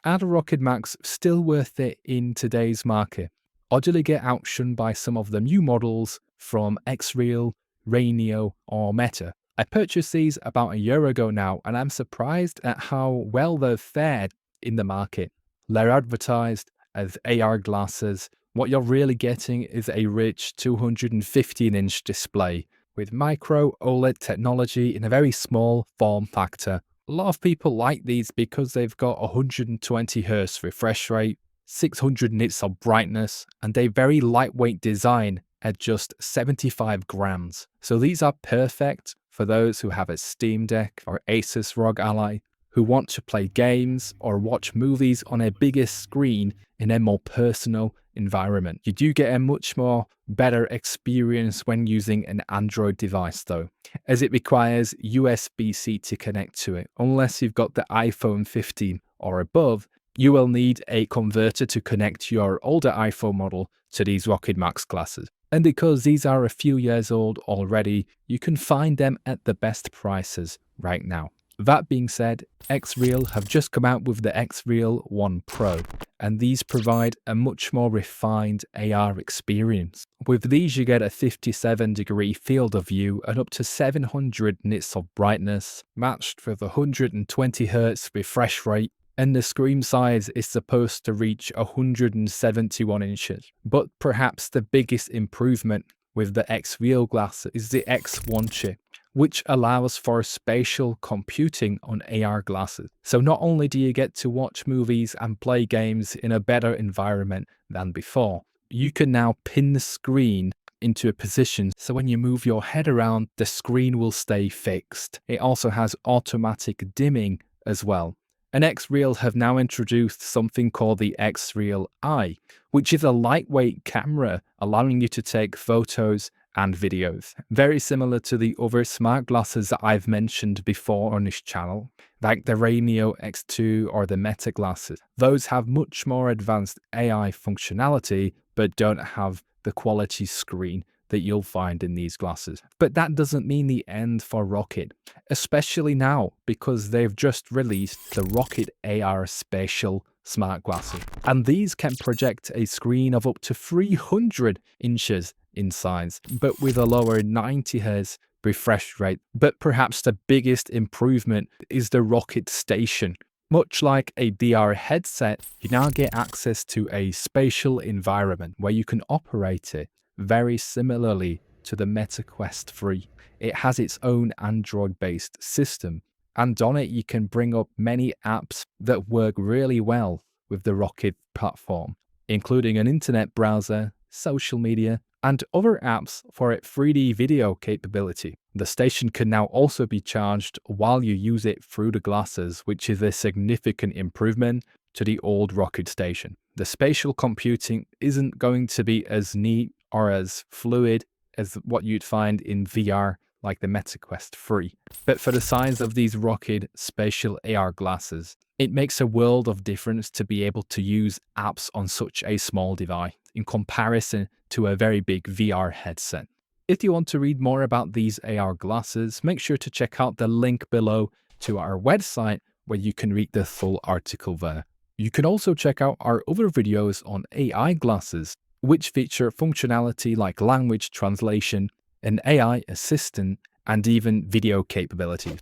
Are the Rokid Max still worth it in today's market? Or do they get outshone by some of the new models from Xreal, Rainio, or Meta? I purchased these about a year ago now, and I'm surprised at how well they've fared in the market. They're advertised as AR glasses. What you're really getting is a rich 215-inch display with micro OLED technology in a very small form factor. A lot of people like these because they've got 120Hz refresh rate, 600 nits of brightness, and a very lightweight design at just 75 grams. So these are perfect for those who have a Steam Deck or Asus ROG Ally, who want to play games or watch movies on a bigger screen in a more personal environment. You do get a much more better experience when using an Android device though, as it requires USB-C to connect to it. Unless you've got the iPhone 15 or above, you will need a converter to connect your older iPhone model to these Rokid Max glasses. And because these are a few years old already, you can find them at the best prices right now. That being said, Xreal have just come out with the Xreal One Pro, and these provide a much more refined AR experience. With these you get a 57-degree field of view and up to 700 nits of brightness, matched with 120Hz refresh rate, and the screen size is supposed to reach 171 inches. But perhaps the biggest improvement with the Xreal glass is the X1 chip, which allows for spatial computing on AR glasses. So not only do you get to watch movies and play games in a better environment than before, you can now pin the screen into a position so when you move your head around, the screen will stay fixed. It also has automatic dimming as well. And Xreal have now introduced something called the Xreal Eye, which is a lightweight camera allowing you to take photos and videos. Very similar to the other smart glasses that I've mentioned before on this channel, like the Rainio X2 or the Meta glasses. Those have much more advanced AI functionality, but don't have the quality screen that you'll find in these glasses. But that doesn't mean the end for Rokid, especially now because they've just released the Rokid AR Spatial smart glasses. And these can project a screen of up to 300 inches in size, but with a lower 90Hz refresh rate. But perhaps the biggest improvement is the Rokid Station. Much like a VR headset, you now get access to a spatial environment where you can operate it very similarly to the Meta Quest 3. It has its own Android-based system, and on it you can bring up many apps that work really well with the Rokid platform, including an internet browser, social media, and other apps for its 3D video capability. The station can now also be charged while you use it through the glasses, which is a significant improvement to the old Rokid Station. The spatial computing isn't going to be as neat or as fluid as what you'd find in VR like the Meta Quest 3. But for the size of these Rokid Spatial AR glasses, it makes a world of difference to be able to use apps on such a small device in comparison to a very big VR headset. If you want to read more about these AR glasses, make sure to check out the link below to our website where you can read the full article there. You can also check out our other videos on AI glasses, which feature functionality like language translation, an AI assistant, and even video capabilities.